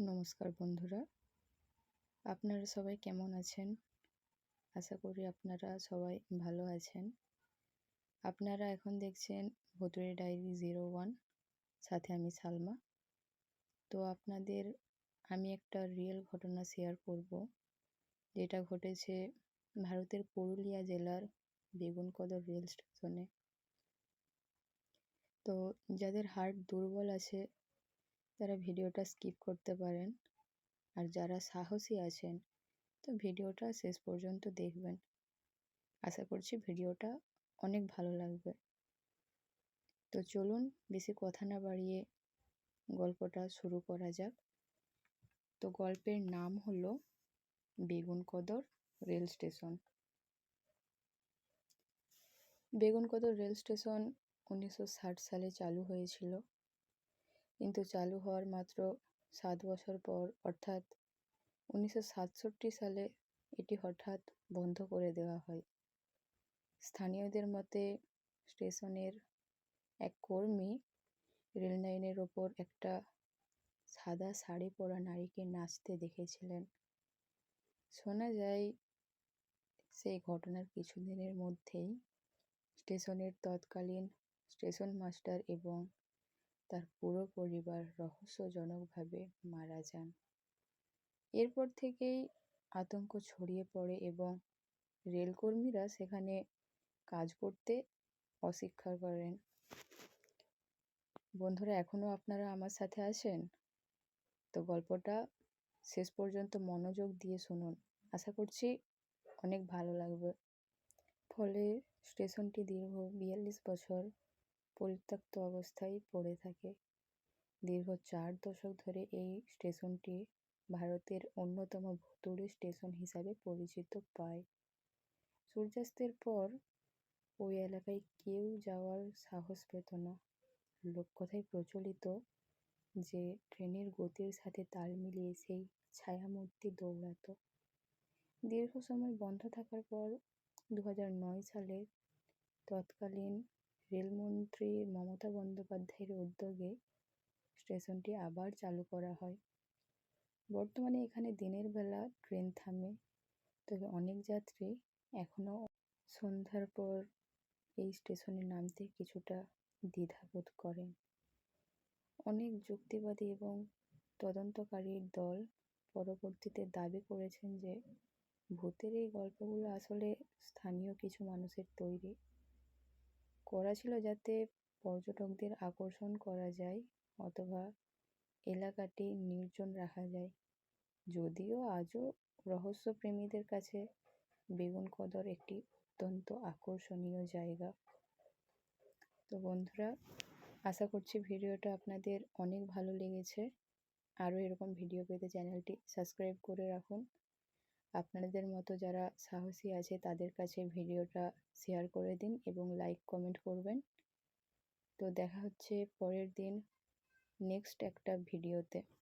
নমস্কার বন্ধুরা, আপনারা সবাই কেমন আছেন? আশা করি আপনারা সবাই ভালো আছেন। আপনারা এখন দেখছেন ভুতুড়ে ডায়েরি 01, সাথে আমি সালমা। তো আপনাদের আমি একটা রিয়েল ঘটনা শেয়ার করব, যেটা ঘটেছে ভারতের পুরুলিয়া জেলার বেগুনকদর রেল স্টেশনে। তো যাদের হার্ট দুর্বল আছে তারা ভিডিওটা স্কিপ করতে পারেন, আর যারা সাহসী আছেন তো ভিডিওটা শেষ পর্যন্ত দেখবেন। আশা করছি ভিডিওটা অনেক ভালো লাগবে। তো চলুন বেশি কথা না বাড়িয়ে গল্পটা শুরু করা যাক। তো গল্পের নাম হলো বেগুনকদর রেল স্টেশন। বেগুনকদর রেল স্টেশন 1960 সালে চালু হয়েছিল, কিন্তু চালু হওয়ার মাত্র 7 বছর পর অর্থাৎ 1967 সালে এটি হঠাৎ বন্ধ করে দেওয়া হয়। স্থানীয়দের মতে স্টেশনের এক কর্মী রেললাইনের ওপর একটা সাদা শাড়ি পরা নারীকে নাচতে দেখেছিলেন। শোনা যায় সেই ঘটনার কিছুদিনের মধ্যেই স্টেশনের তৎকালীন স্টেশন মাস্টার এবং তার পুরো পরিবার রহস্যজনকভাবে মারা যান। এরপর থেকেই আতঙ্ক ছড়িয়ে পড়ে এবং রেলকর্মীরা সেখানে কাজ করতে অস্বীকার করেন। বন্ধুরা, এখনও আপনারা আমার সাথে আছেন? তো গল্পটা শেষ পর্যন্ত মনোযোগ দিয়ে শুনুন, আশা করছি অনেক ভালো লাগবে। ফলে স্টেশনটি দীর্ঘ 42 বছর পরিত্যক্ত অবস্থায় পড়ে থাকে। দীর্ঘ 4 দশক ধরে এই স্টেশনটি ভারতের অন্যতম ভুতুড়ে স্টেশন হিসাবে পরিচিত পায়। সূর্যাস্তের পর ওই এলাকায় কেউ যাওয়ার সাহস পেত না। লোককথায় প্রচলিত যে ট্রেনের গতির সাথে তাল মিলিয়ে সেই ছায়ামূর্তি দৌড়াতো। দীর্ঘ সময় বন্ধ থাকার পর 2009 সালে তৎকালীন রেলমন্ত্রী মমতা বন্দ্যোপাধ্যায়ের উদ্যোগে স্টেশনটি আবার চালু করা হয়। বর্তমানে এখানে দিনের বেলা ট্রেন থামে, তবে অনেক যাত্রী এখনও সন্ধ্যার পর এই স্টেশনে নামতে কিছুটা দ্বিধাবোধ করেন। অনেক যুক্তিবাদী এবং তদন্তকারীর দল পরবর্তীতে দাবি করেছেন যে ভূতের এই গল্পগুলো আসলে স্থানীয় কিছু মানুষের তৈরি করা ছিল, যাতে পর্যটকদের আকর্ষণ করা যায় অথবা এলাকাটি নির্জন রাখা যায়। যদিও আজও রহস্যপ্রেমীদের কাছে বেগুনকদর একটি অত্যন্ত আকর্ষণীয় জায়গা। তো বন্ধুরা, আশা করছি ভিডিওটা আপনাদের অনেক ভালো লেগেছে। আরও এরকম ভিডিও পেতে চ্যানেলটি সাবস্ক্রাইব করে রাখুন। আপনাদের মতো যারা সাহসী আছে তাদের কাছে ভিডিওটা শেয়ার করে দিন এবং লাইক কমেন্ট করবেন। তো দেখা হচ্ছে পরের দিন নেক্সট একটা ভিডিওতে।